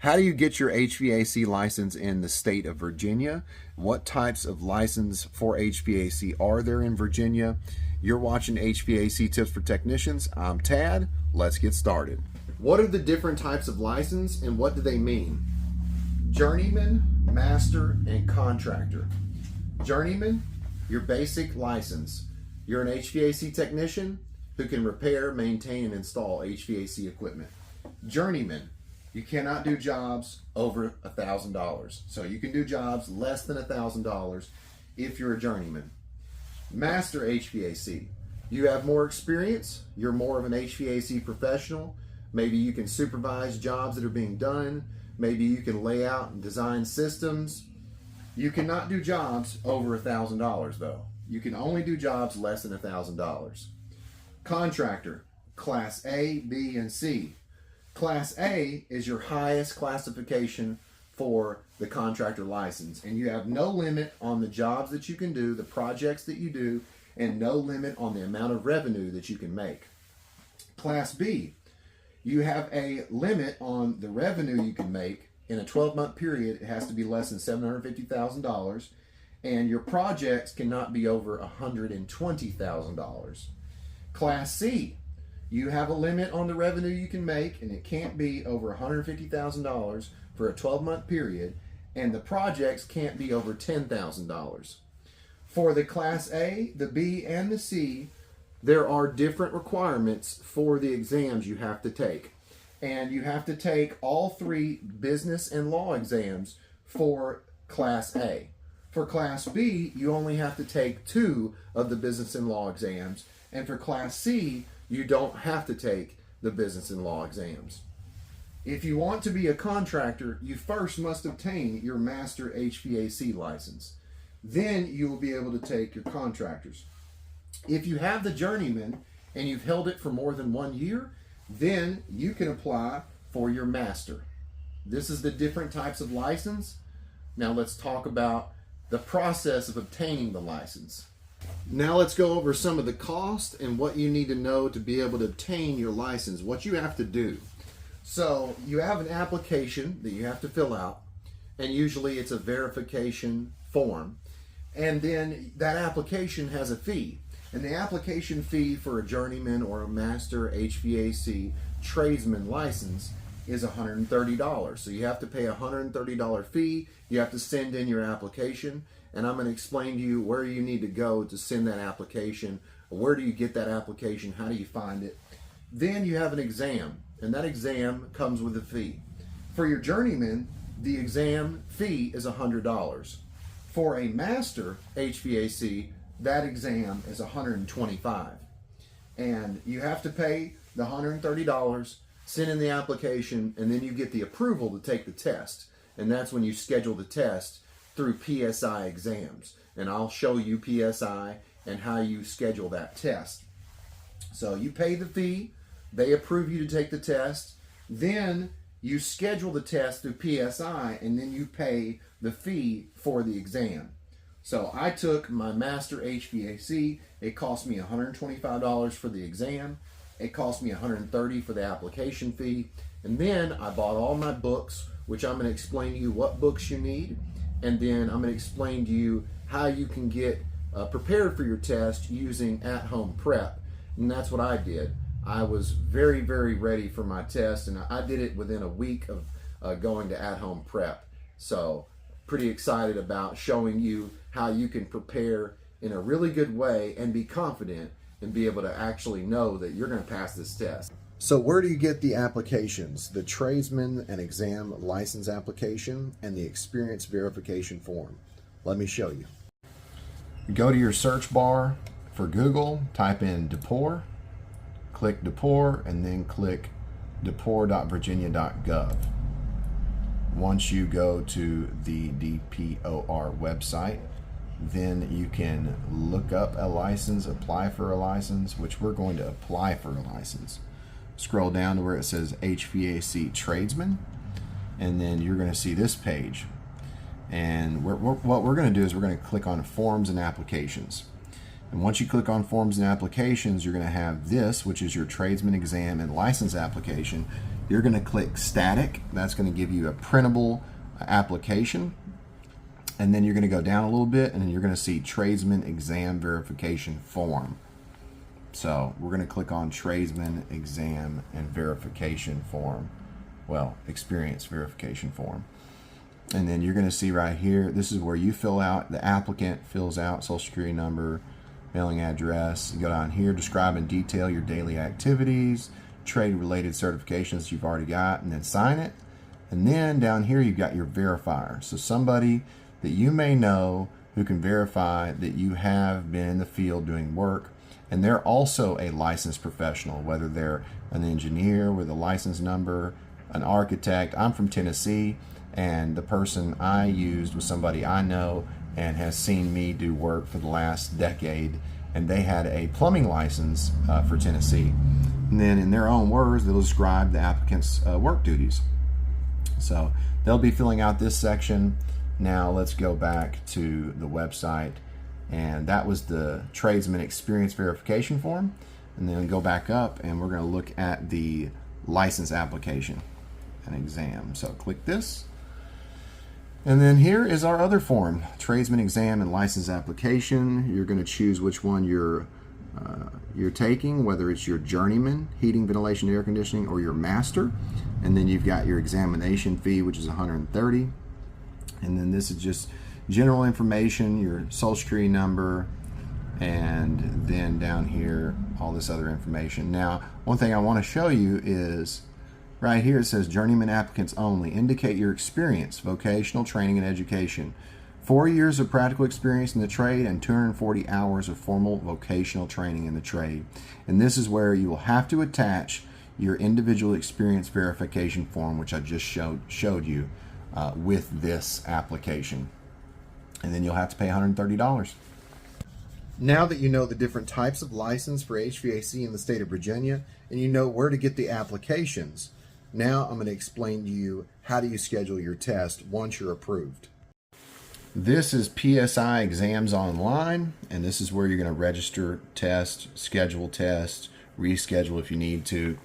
How do you get your HVAC license in the state of Virginia? What types of license for HVAC are there in Virginia? You're watching HVAC Tips for Technicians. I'm Tad. Let's get started. What are the different types of license and what do they mean? Journeyman, master, and contractor. Journeyman, your basic license. You're an HVAC technician who can repair, maintain, and install HVAC equipment. Journeyman, you cannot do jobs over $1,000. So you can do jobs less than $1,000 if you're a journeyman. Master HVAC, you have more experience, you're more of an HVAC professional. Maybe you can supervise jobs that are being done. Maybe you can lay out and design systems. You cannot do jobs over $1,000 though. You can only do jobs less than $1,000. Contractor, Class A, B, and C. Class A is your highest classification for the contractor license, and you have no limit on the jobs that you can do, the projects that you do, and no limit on the amount of revenue that you can make. Class B, you have a limit on the revenue you can make. In a 12-month period, it has to be less than $750,000, and your projects cannot be over $120,000. Class C, you have a limit on the revenue you can make, and it can't be over $150,000 for a 12-month period, and the projects can't be over $10,000. For the Class A, the B, and the C, there are different requirements for the exams you have to take. And you have to take all three business and law exams for Class A. For Class B, you only have to take 2 of the business and law exams. And for Class C, you don't have to take the business and law exams. If you want to be a contractor, you first must obtain your master HVAC license. Then you will be able to take your contractors. If you have the journeyman and you've held it for more than 1 year, then you can apply for your master. This is the different types of license. Now let's talk about the process of obtaining the license. Now let's go over some of the cost and what you need to know to be able to obtain your license, what you have to do. So you have an application that you have to fill out, and usually it's a verification form. And then that application has a fee. And the application fee for a journeyman or a master HVAC tradesman license is $130. So you have to pay a $130 fee. You have to send in your application. And I'm going to explain to you where you need to go to send that application. Where do you get that application? How do you find it? Then you have an exam, and that exam comes with a fee. For your journeyman, the exam fee is $100. For a master HVAC, that exam is $125. And you have to pay the $130, send in the application, and then you get the approval to take the test. And that's when you schedule the test through PSI Exams. And I'll show you PSI and how you schedule that test. So you pay the fee, they approve you to take the test, then you schedule the test through PSI, and then you pay the fee for the exam. So I took my master HVAC. It cost me $125 for the exam. It cost me $130 for the application fee. And then I bought all my books, which I'm going to explain to you what books you need. And then I'm going to explain to you how you can get prepared for your test using at-home prep. And that's what I did. I was very, very ready for my test, and I did it within a week of going to at-home prep. So pretty excited about showing you how you can prepare in a really good way and be confident and be able to actually know that you're going to pass this test. So where do you get the applications? The tradesman and exam license application and the experience verification form. Let me show you. Go to your search bar for Google, type in DePore, click DePore, and then click depore.virginia.gov. Once you go to the DPOR website, then you can look up a license, apply for a license, which we're going to apply for a license. Scroll down to where it says HVAC tradesman, and then you're going to see this page. And what we're going to do is we're going to click on forms and applications. And once you click on forms and applications, you're going to have this, which is your tradesman exam and license application. You're going to click static. That's going to give you a printable application. And then you're going to go down a little bit, and then you're going to see tradesman exam verification form. So we're going to click on tradesman exam and verification form. Well, experience verification form. And then you're going to see right here, this is where you fill out, the applicant fills out social security number, mailing address. You go down here, describe in detail your daily activities, trade related certifications you've already got, and then sign it. And then down here you've got your verifier. So somebody that you may know who can verify that you have been in the field doing work, and they're also a licensed professional, whether they're an engineer with a license number, an architect. I'm from Tennessee, and the person I used was somebody I know and has seen me do work for the last decade, and they had a plumbing license for Tennessee. And then in their own words, they'll describe the applicant's work duties. So they'll be filling out this section. Now let's go back to the website, and that was the tradesman experience verification form. And then go back up, and we're going to look at the license application and exam. So click this. And then here is our other form, tradesman exam and license application. You're going to choose which one you're taking, whether it's your journeyman, heating, ventilation, air conditioning, or your master. And then you've got your examination fee, which is $130. And then this is just general information, your social security number, and then down here, all this other information. Now, one thing I want to show you is right here it says journeyman applicants only. Indicate your experience, vocational training and education. 4 years of practical experience in the trade and 240 hours of formal vocational training in the trade. And this is where you will have to attach your individual experience verification form, which I just showed you with this application. And then you'll have to pay $130. Now that you know the different types of license for HVAC in the state of Virginia, and you know where to get the applications, now I'm going to explain to you how do you schedule your test once you're approved. This is PSI Exams Online, and this is where you're going to register, test, schedule tests, reschedule if you need to.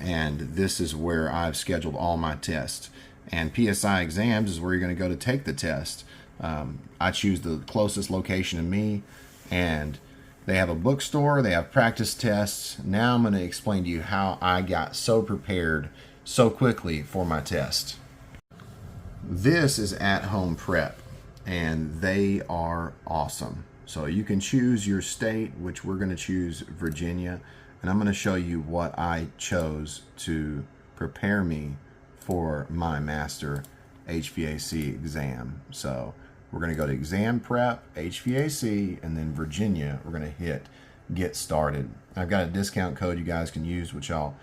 And this is where I've scheduled all my tests. And PSI Exams is where you're going to go to take the test. I choose the closest location to me, and they have a bookstore, they have practice tests. Now I'm going to explain to you how I got so prepared so quickly for my test. This is At Home Prep, and they are awesome. So you can choose your state, which we're going to choose Virginia, and I'm going to show you what I chose to prepare me for my master HVAC exam. So we're going to go to exam prep, HVAC, and then Virginia, we're going to hit get started. I've got a discount code you guys can use, which I'll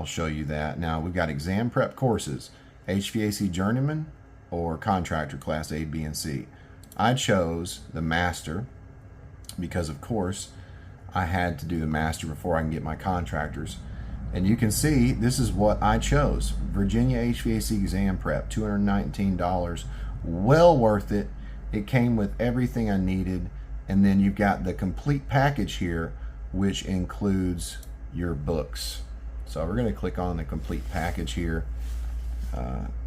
show you that. Now we've got exam prep courses, HVAC journeyman or contractor class A, B, and C. I chose the master because of course I had to do the master before I can get my contractors. And you can see this is what I chose. Virginia HVAC exam prep, $219, well worth it. It came with everything I needed. And then you've got the complete package here, which includes your books. So we're going to click on the complete package here.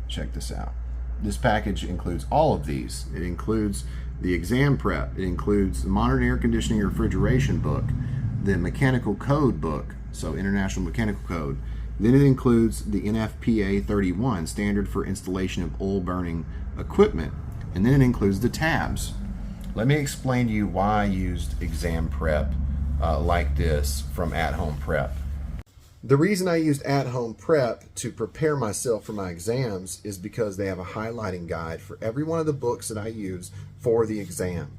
Check this out. This package includes all of these. It includes the exam prep. It includes the modern air conditioning and refrigeration book, the mechanical code book, so International Mechanical Code. Then it includes the NFPA 31, standard for installation of oil burning equipment. And then it includes the tabs. Let me explain to you why I used exam prep like this from At Home Prep. The reason I used At Home Prep to prepare myself for my exams is because they have a highlighting guide for every one of the books that I use for the exam.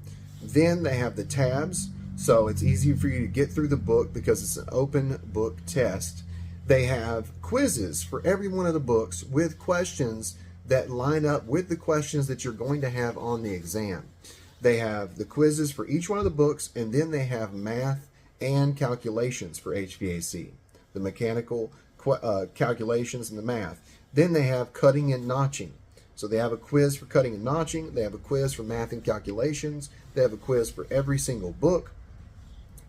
Then they have the tabs, so it's easy for you to get through the book because it's an open book test. They have quizzes for every one of the books with questions that line up with the questions that you're going to have on the exam. They have the quizzes for each one of the books, and then they have math and calculations for HVAC. The mechanical calculations and the math. Then they have cutting and notching. So they have a quiz for cutting and notching. They have a quiz for math and calculations. They have a quiz for every single book.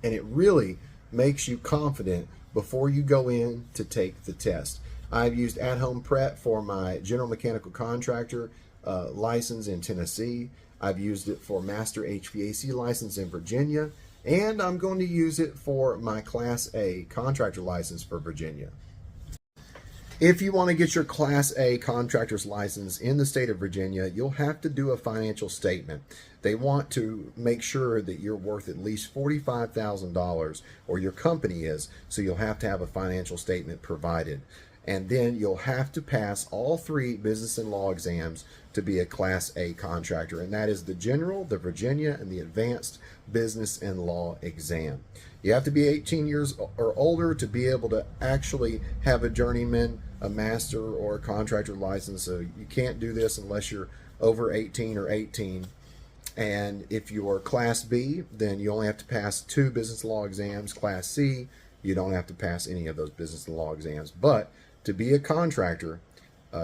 And it really makes you confident before you go in to take the test. I've used at-home prep for my general mechanical contractor license in Tennessee. I've used it for master HVAC license in Virginia, and I'm going to use it for my Class A contractor license for Virginia. If you want to get your Class A contractor's license in the state of Virginia, you'll have to do a financial statement. They want to make sure that you're worth at least $45,000, or your company is, so you'll have to have a financial statement provided. And then you'll have to pass all 3 business and law exams to be a Class A contractor, and that is the general, the Virginia, and the advanced business and law exam. You have to be 18 years or older to be able to actually have a journeyman, a master, or a contractor license. So you can't do this unless you're over 18 or 18. And if you're Class B, then you only have to pass 2 business law exams. Class C, you don't have to pass any of those business and law exams. But to be a contractor,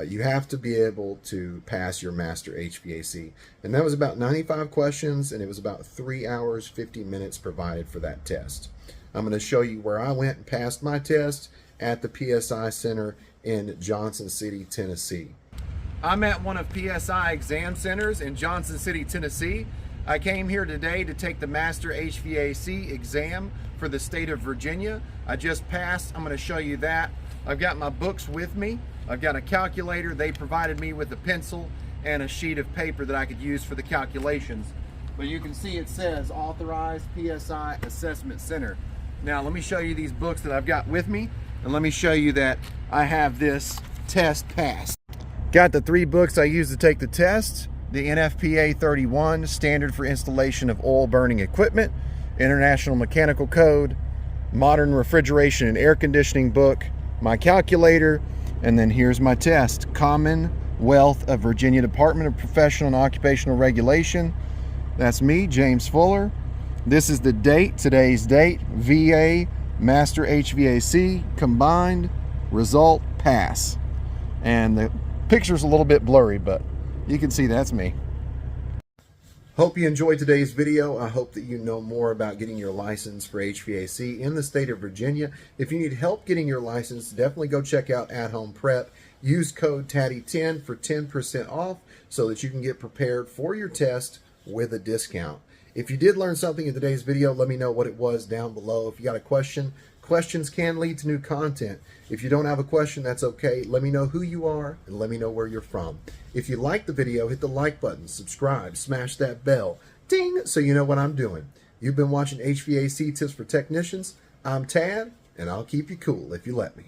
you have to be able to pass your master HVAC. And that was about 95 questions, and it was about 3 hours, 50 minutes provided for that test. I'm going to show you where I went and passed my test at the PSI Center in Johnson City, Tennessee. I'm at one of PSI Exam Centers in Johnson City, Tennessee. I came here today to take the Master HVAC exam for the state of Virginia. I just passed. I'm going to show you that. I've got my books with me. I've got a calculator. They provided me with a pencil and a sheet of paper that I could use for the calculations. But you can see it says Authorized PSI Assessment Center. Now let me show you these books that I've got with me, and let me show you that I have this test passed. Got the 3 books I used to take the test: the NFPA 31, Standard for Installation of Oil Burning Equipment, International Mechanical Code, Modern Refrigeration and Air Conditioning book, my calculator, and then here's my test: Commonwealth of Virginia Department of Professional and Occupational Regulation. That's me, James Fuller. This is the date, today's date: VA, Master HVAC, combined, result, pass. And the picture's a little bit blurry, but you can see that's me. Hope you enjoyed today's video. I hope that you know more about getting your license for HVAC in the state of Virginia. If you need help getting your license, definitely go check out At Home Prep. Use code TADDY10 for 10% off so that you can get prepared for your test with a discount. If you did learn something in today's video, let me know what it was down below. If you got a question, questions can lead to new content. If you don't have a question, that's okay. Let me know who you are and let me know where you're from. If you like the video, hit the like button, subscribe, smash that bell, ding, so you know what I'm doing. You've been watching HVAC Tips for Technicians. I'm Tad, and I'll keep you cool if you let me.